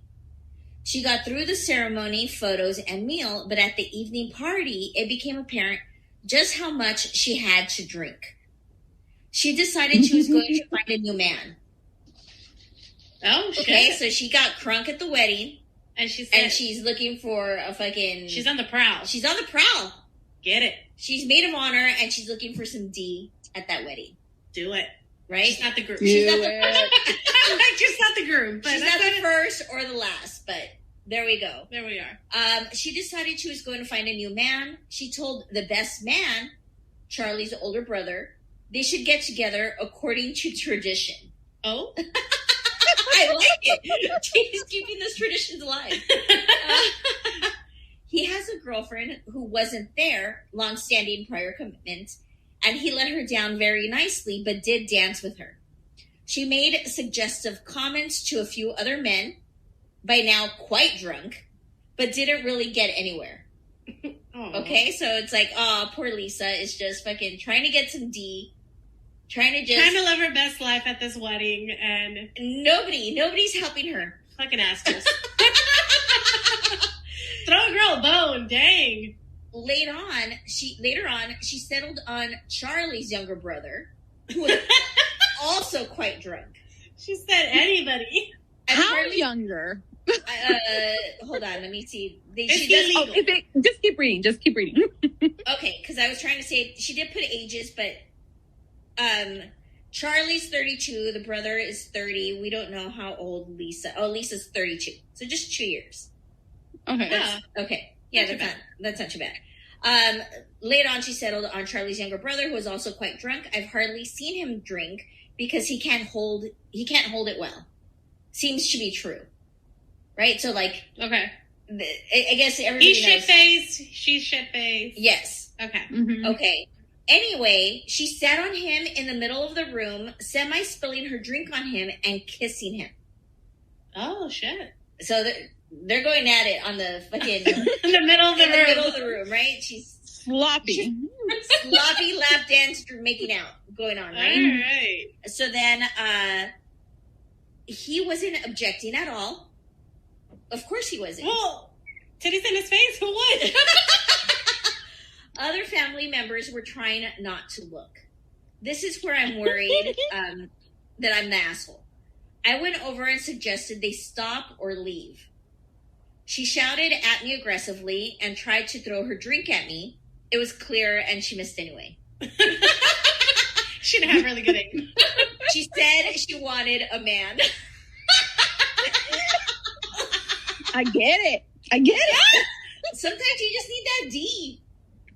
She got through the ceremony, photos, and meal, but at the evening party, it became apparent just how much she had to drink. She decided she was going to find a new man. Oh, shit. Okay, so she got crunk at the wedding. And she said, and she's looking for a fucking... She's on the prowl. She's on the prowl. Get it. She's maid of honor, and she's looking for some D at that wedding. Do it. Right? She's not the groom. She's not Just not the groom. But she's not the first or the last, but there we go. There we are. She decided she was going to find a new man. She told the best man, Charlie's older brother, they should get together according to tradition. Oh? I like it. She's keeping those traditions alive. He has a girlfriend who wasn't there, long-standing prior commitment, and he let her down very nicely, but did dance with her. She made suggestive comments to a few other men, by now quite drunk, but didn't really get anywhere. Okay, so it's like, oh, poor Lisa is just fucking trying to get some D, trying to live her best life at this wedding, and nobody's helping her. Fucking assholes. Throw a girl a bone, dang. Later on, she settled on Charlie's younger brother, who was also quite drunk. She said anybody. How younger? Hold on, let me see. Just keep reading. Okay, because I was trying to say she did put ages, but Charlie's 32, the brother is 30. We don't know how old Lisa. Oh, Lisa's 32, so just 2 years. Okay. Okay. Yeah, that's not too bad. Later on, she settled on Charlie's younger brother, who was also quite drunk. I've hardly seen him drink because he can't hold it well. Seems to be true, right? So, like, okay, I guess everybody knows. He's shit-faced. She's shit-faced. Yes. Okay. Mm-hmm. Okay. Anyway, she sat on him in the middle of the room, semi-spilling her drink on him and kissing him. Oh, shit. So they're going at it on the fucking... in the middle of the room, right? She's... Sloppy. Sloppy lap dance making out going on, right? All right. So then he wasn't objecting at all. Of course he wasn't. Well, titties in his face? Who would? Other family members were trying not to look. This is where I'm worried that I'm the asshole. I went over and suggested they stop or leave. She shouted at me aggressively and tried to throw her drink at me. It was clear, and she missed anyway. She didn't have really good aim. She said she wanted a man. I get it. Sometimes you just need that D.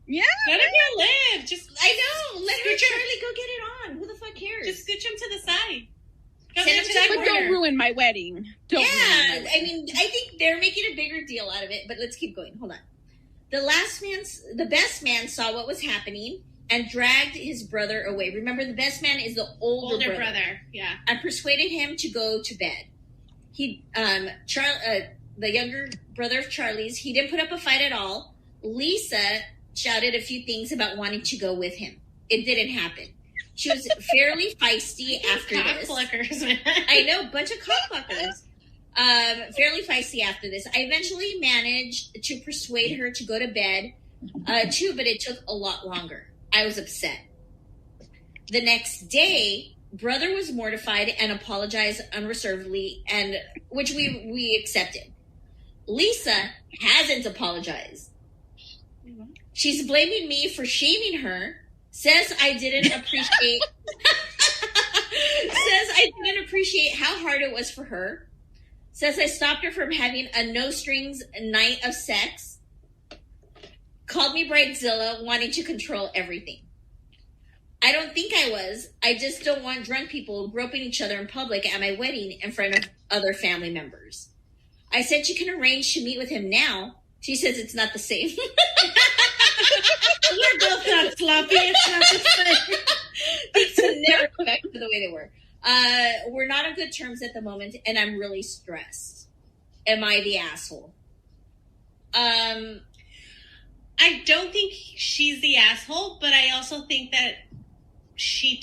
Yeah. Let him live. Just I know. Let her Charlie go get it on. Who the fuck cares? Just scooch him to the side. But don't ruin my wedding. I mean, I think they're making a bigger deal out of it, but let's keep going. Hold on. The best man saw what was happening and dragged his brother away. Remember, the best man is the older brother. Yeah. And persuaded him to go to bed. He, the younger brother of Charlie's, he didn't put up a fight at all. Lisa shouted a few things about wanting to go with him. It didn't happen. She was fairly feisty after this. Cockblockers, man. I know, bunch of cockblockers. Fairly feisty after this. I eventually managed to persuade her to go to bed, too, but it took a lot longer. I was upset. The next day, brother was mortified and apologized unreservedly, and which we accepted. Lisa hasn't apologized. She's blaming me for shaming her. Says I didn't appreciate how hard it was for her. Says I stopped her from having a no-strings night of sex. Called me bridezilla, wanting to control everything. I don't think I was. I just don't want drunk people groping each other in public at my wedding in front of other family members. I said she can arrange to meet with him now. She says it's not the same. We're both not sloppy. It's not the same. Things never go back to the way they were. We're not on good terms at the moment, and I'm really stressed. Am I the asshole? I don't think she's the asshole, but I also think that she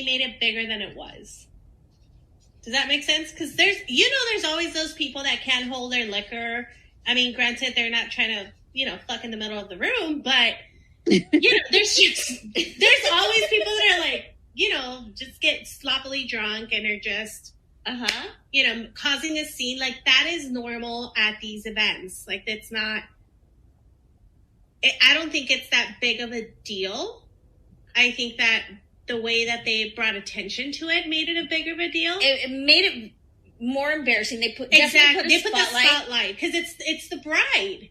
made it bigger than it was. Does that make sense? Because there's always those people that can't hold their liquor. I mean, granted, they're not trying to, fuck in the middle of the room, but, there's always people that are like, just get sloppily drunk and are just you know, causing a scene, like, that is normal at these events. Like, it's not, I don't think it's that big of a deal. I think that the way that they brought attention to it made it a bigger of a deal. It made it more embarrassing. They put the spotlight because it's the bride.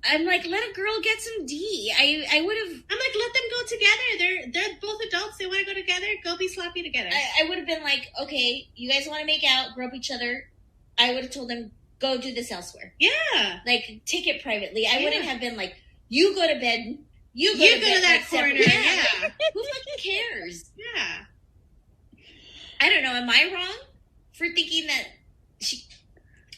I'm like, let a girl get some D. I would have. I'm like, let them go together. They're both adults. They want to go together. Go be sloppy together. I would have been like, okay, you guys want to make out, grope each other. I would have told them, go do this elsewhere. Yeah. Like, take it privately. I wouldn't have been like, you go to bed. You go to that corner. Yeah. Who fucking cares? Yeah. I don't know. Am I wrong for thinking that she?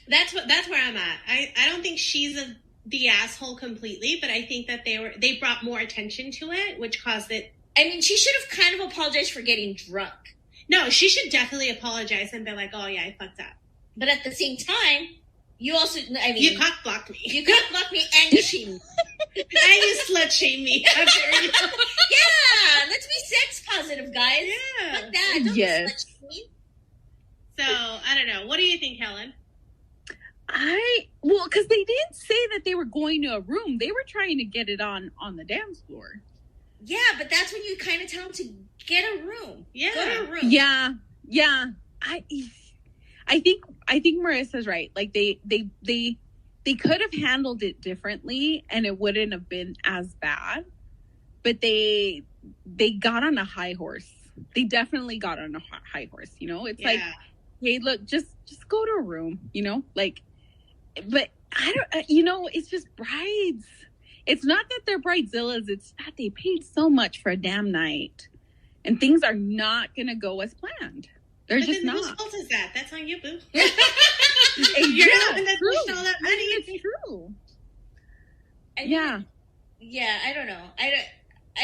That's where I'm at. I don't think she's the asshole completely, but I think that they brought more attention to it, which caused it. I mean, she should have kind of apologized for getting drunk. No, she should definitely apologize and be like, "Oh yeah, I fucked up." But at the same time, you also, I mean, you cock-blocked me. You cock-blocked me and you shamed me. And you slut-shamed me. Yeah, let's be sex positive, guys. Yeah. Fuck that. Don't be slut-shame me. So, I don't know. What do you think, Helen? Because they didn't say that they were going to a room. They were trying to get it on the dance floor. Yeah, but that's when you kind of tell them to get a room. Yeah. Go to a room. Yeah. I think Marissa's right. Like they could have handled it differently and it wouldn't have been as bad. But they got on a high horse. They definitely got on a high horse, you know? It's like, hey, look, just go to a room, you know? Like, but I don't, you know, it's just brides. It's not that they're bridezillas. It's that they paid so much for a damn night. And things are not going to go as planned. They're but just then not. Whose fault is that? That's on you, boo. You're not the one that pushed all that money. It's true. Yeah, I don't know. I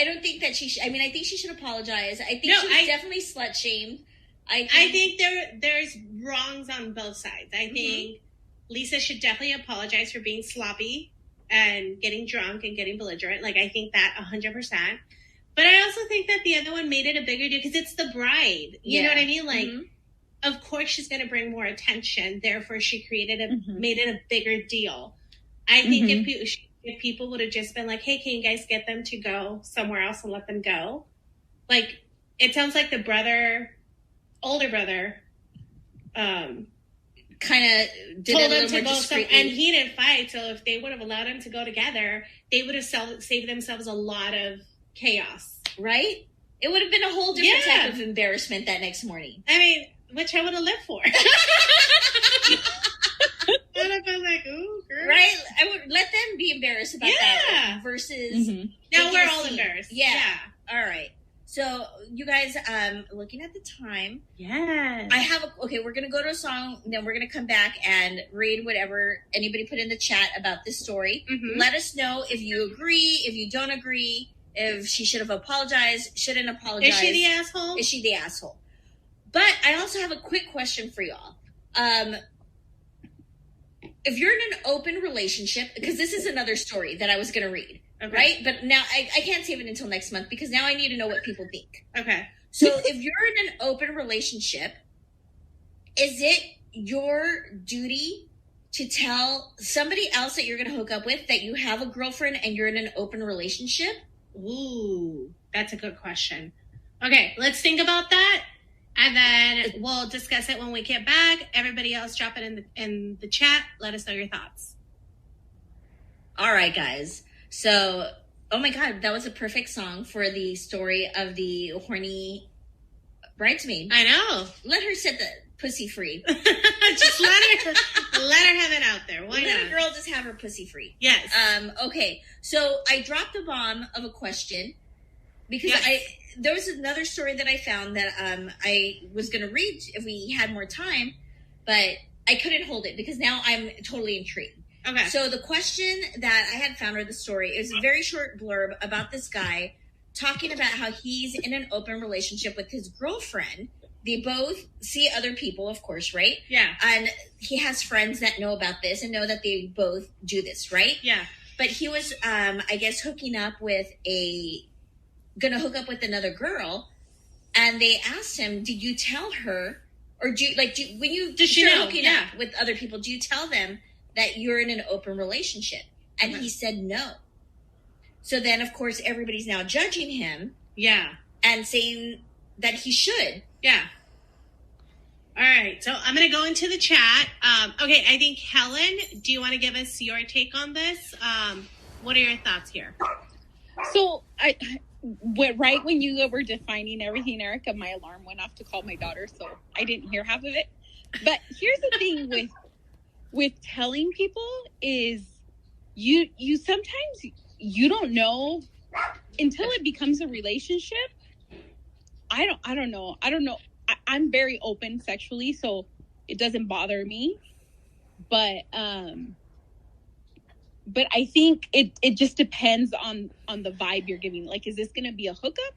don't think that she I mean, I think she should apologize. I think she was definitely slut-shamed. I think there's wrongs on both sides. I think Lisa should definitely apologize for being sloppy and getting drunk and getting belligerent. Like, I think that 100%. But I also think that the other one made it a bigger deal because it's the bride. You know what I mean? Like, of course she's going to bring more attention. Therefore, she made it a bigger deal. I think if people would have just been like, hey, can you guys get them to go somewhere else and let them go? Like, it sounds like the older brother, kind of did told it a him to little go more discreetly. and he didn't fight. So if they would have allowed him to go together, they would have saved themselves a lot of chaos. Right? It would have been a whole different type of embarrassment that next morning. I mean, which I would have lived for. I would have been like, ooh, girl. Right? I would let them be embarrassed about that versus... Now we're all embarrassed. Yeah. All right. So, you guys, looking at the time. Yes. I have okay, we're going to go to a song, then we're going to come back and read whatever anybody put in the chat about this story. Let us know if you agree, if you don't agree, if she should have apologized, shouldn't apologize. Is she the asshole? Is she the asshole? But I also have a quick question for y'all. If you're in an open relationship, because this is another story that I was going to read. Okay. Right? But now I can't save it until next month because now I need to know what people think. Okay. So if you're in an open relationship, is it your duty to tell somebody else that you're going to hook up with that you have a girlfriend and you're in an open relationship? Ooh, that's a good question. Okay, let's think about that. And then we'll discuss it when we get back. Everybody else, drop it in the chat. Let us know your thoughts. All right, guys. So, oh my God, that was a perfect song for the story of the horny bridesmaid. I know. Let her set the pussy free. Just let her have it out there. Why let not? a girl just have her pussy free. Yes. Okay. So I dropped a bomb of a question because there was another story that I found that I was going to read if we had more time, but I couldn't hold it because now I'm totally intrigued. Okay. So the question that I had found, or the story, is a very short blurb about this guy talking about how he's in an open relationship with his girlfriend. They both see other people, of course, right? Yeah. And he has friends that know about this and know that they both do this, right? Yeah. But he was, I guess, gonna hook up with another girl. And they asked him, did you tell her Or when you start hooking up with other people, do you tell them that you're in an open relationship? And he said no. So then, of course, everybody's now judging him. Yeah. And saying that he should. Yeah. All right. So I'm going to go into the chat. Okay. I think, Helen, do you want to give us your take on this? What are your thoughts here? So right when you were defining everything, Erika, my alarm went off to call my daughter. So I didn't hear half of it. But here's the thing with telling people is you sometimes you don't know until it becomes a relationship. I don't know. I'm very open sexually, so it doesn't bother me. But I think it just depends on the vibe you're giving. Like, is this going to be a hookup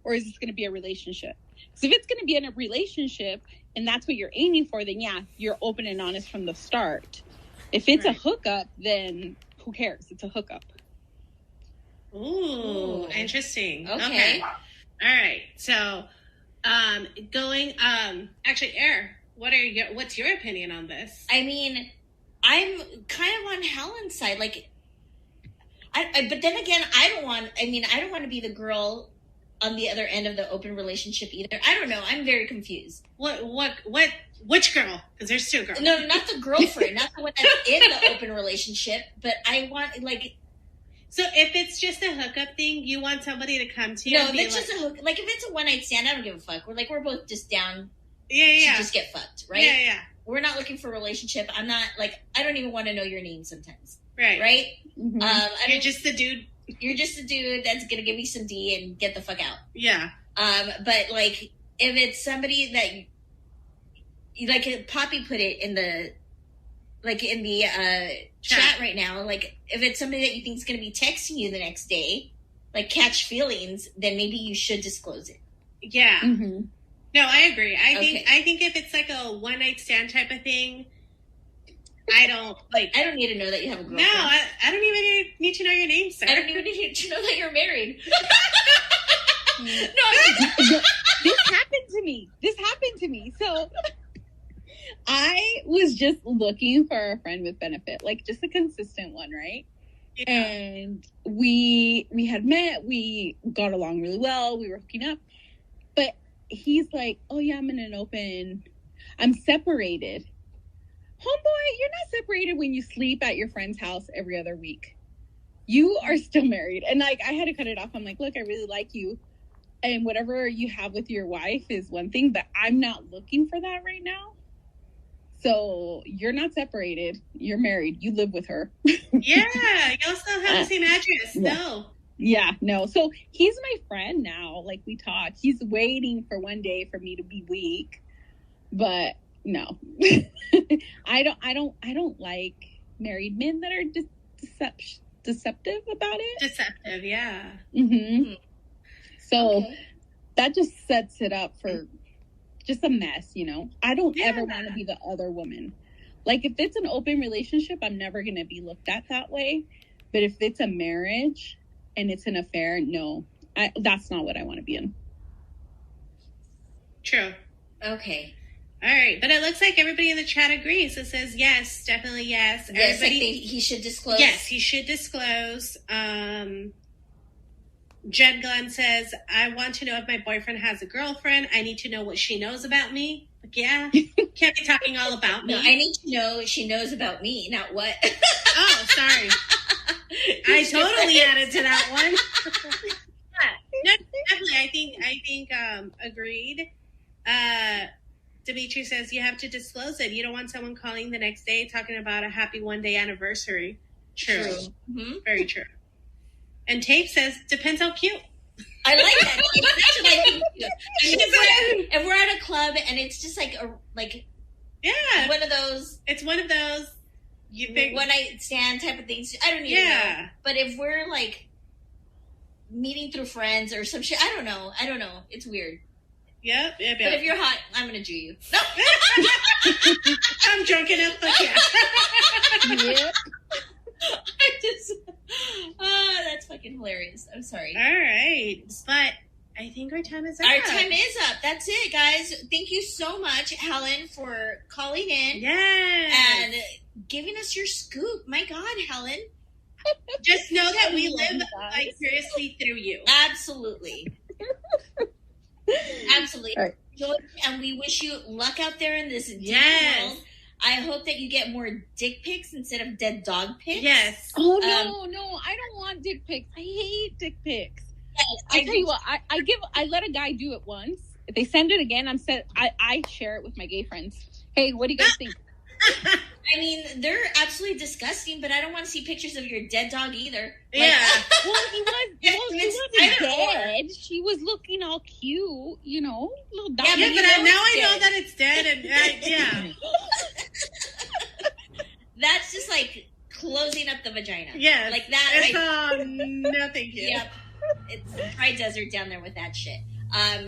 or is this going to be a relationship? So if it's going to be in a relationship and that's what you're aiming for, then yeah, you're open and honest from the start. If it's a hookup, then who cares? It's a hookup. Ooh, interesting. Okay. All right. So, actually, what's your opinion on this? I mean, I'm kind of on Helen's side. Like, but then again, I don't want to be the girl on the other end of the open relationship either. I don't know. I'm very confused. Which girl? Because there's two girls. No, not the girlfriend, not the one that's in the open relationship, but I want, like... So if it's just a hookup thing, you want somebody to come to you? No, if it's just a hook, like if it's a one-night stand, I don't give a fuck. We're both just down to just get fucked, right? Yeah. We're not looking for a relationship. I'm not, like, I don't even want to know your name sometimes. Right? Mm-hmm. You're just the dude. You're just a dude that's gonna give me some D and get the fuck out. Yeah. But like, if it's somebody that, like Poppy put it in the chat right now, like if it's somebody that you think is gonna be texting you the next day, like catch feelings, then maybe you should disclose it. Yeah. Mm-hmm. No, I agree. I think if it's like a one night stand type of thing, I don't need to know that you have a girlfriend. No, I don't even need to know your name, sir. I don't even need to know that you're married. No, this happened to me. So I was just looking for a friend with benefit, like just a consistent one, right? Yeah. And we had met, we got along really well, we were hooking up, but he's like, oh yeah, I'm separated. Homeboy, you're not separated when you sleep at your friend's house every other week. You are still married. And like, I had to cut it off. I'm like, look, I really like you. And whatever you have with your wife is one thing, but I'm not looking for that right now. So you're not separated. You're married. You live with her. Yeah. Y'all still have the same address. Yeah. No. Yeah, no. So he's my friend now. Like, we talk. He's waiting for one day for me to be weak. But no. I don't like married men that are deceptive about it. Deceptive, yeah. Mm-hmm. So that just sets it up for just a mess, you know. I don't ever want to be the other woman. Like, if it's an open relationship, I'm never going to be looked at that way. But if it's a marriage and it's an affair, no, that's not what I want to be in. True. Okay. All right, but it looks like everybody in the chat agrees. It says yes, definitely yes. Yes, I think he should disclose. Yes, he should disclose. Jen Glenn says, I want to know if my boyfriend has a girlfriend. I need to know what she knows about me. Like, yeah, can't be talking all about me. No, I need to know she knows about me, not what. Oh, sorry. I totally added to that one. No, definitely. I think agreed. Dimitri says you have to disclose it. You don't want someone calling the next day talking about a happy one-day anniversary. True. Mm-hmm. Very true. And Tape says, depends how cute. I like that. If we're at a club and it's just like one of those. It's one of those. You think one night stand type of things. I don't even know. But if we're like meeting through friends or some shit, I don't know. It's weird. Yep. But if you're hot, I'm gonna do you. No. I'm drunk enough, but yeah. Yep. That's fucking hilarious. I'm sorry. All right, but I think our time is up. Our time is up. That's it, guys. Thank you so much, Helen, for calling in. Yes. And giving us your scoop. My God, Helen. Just know that we live vicariously through you. Absolutely. Absolutely. Right. And we wish you luck out there in this dating world. I hope that you get more dick pics instead of dead dog pics. Yes. Oh, no, I don't want dick pics. I hate dick pics. Yes, I tell you what, I let a guy do it once. If they send it again, I share it with my gay friends. Hey, what do you guys think? I mean, they're absolutely disgusting, but I don't want to see pictures of your dead dog either. Yeah. Well, he wasn't dead. She was looking all cute, you know, little dog. Yeah, but now I know that it's dead, and yeah. That's just like closing up the vagina. Yeah. Like that. No, thank you. Yep. It's dry desert down there with that shit.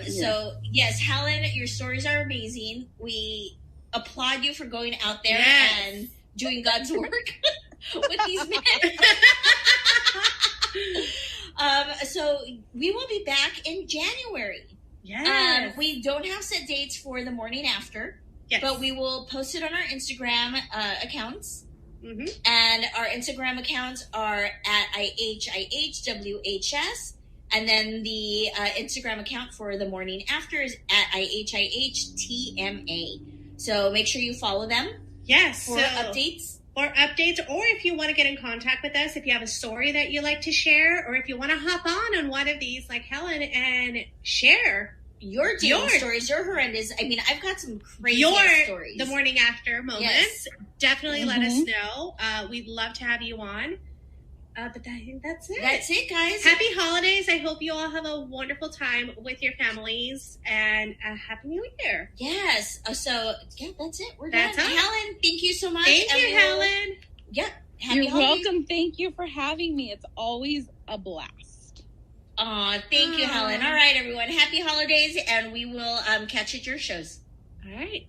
So, yes, Helen, your stories are amazing. We applaud you for going out there and doing God's work with these men. So we will be back in January. Yes. We don't have set dates for the morning after, but we will post it on our Instagram accounts. Mm-hmm. And our Instagram accounts are at IHIHWHS. And then the Instagram account for the morning after is at IHIHTMA. So make sure you follow them. Yes. For updates. Or if you want to get in contact with us, if you have a story that you like to share, or if you want to hop on one of these like Helen and share your dating stories, your horrendous. I mean, I've got some crazy stories. The morning after moments. Yes. Definitely let us know. We'd love to have you on. But I think that's it. That's it, guys. Happy holidays. I hope you all have a wonderful time with your families, and a Happy New Year. Yes. So, yeah, that's it. We're done. Helen, thank you so much. Thank you, Helen. Yep. You're welcome. Thank you for having me. It's always a blast. Aw, thank you, Helen. All right, everyone. Happy holidays, and we will catch you at your shows. All right.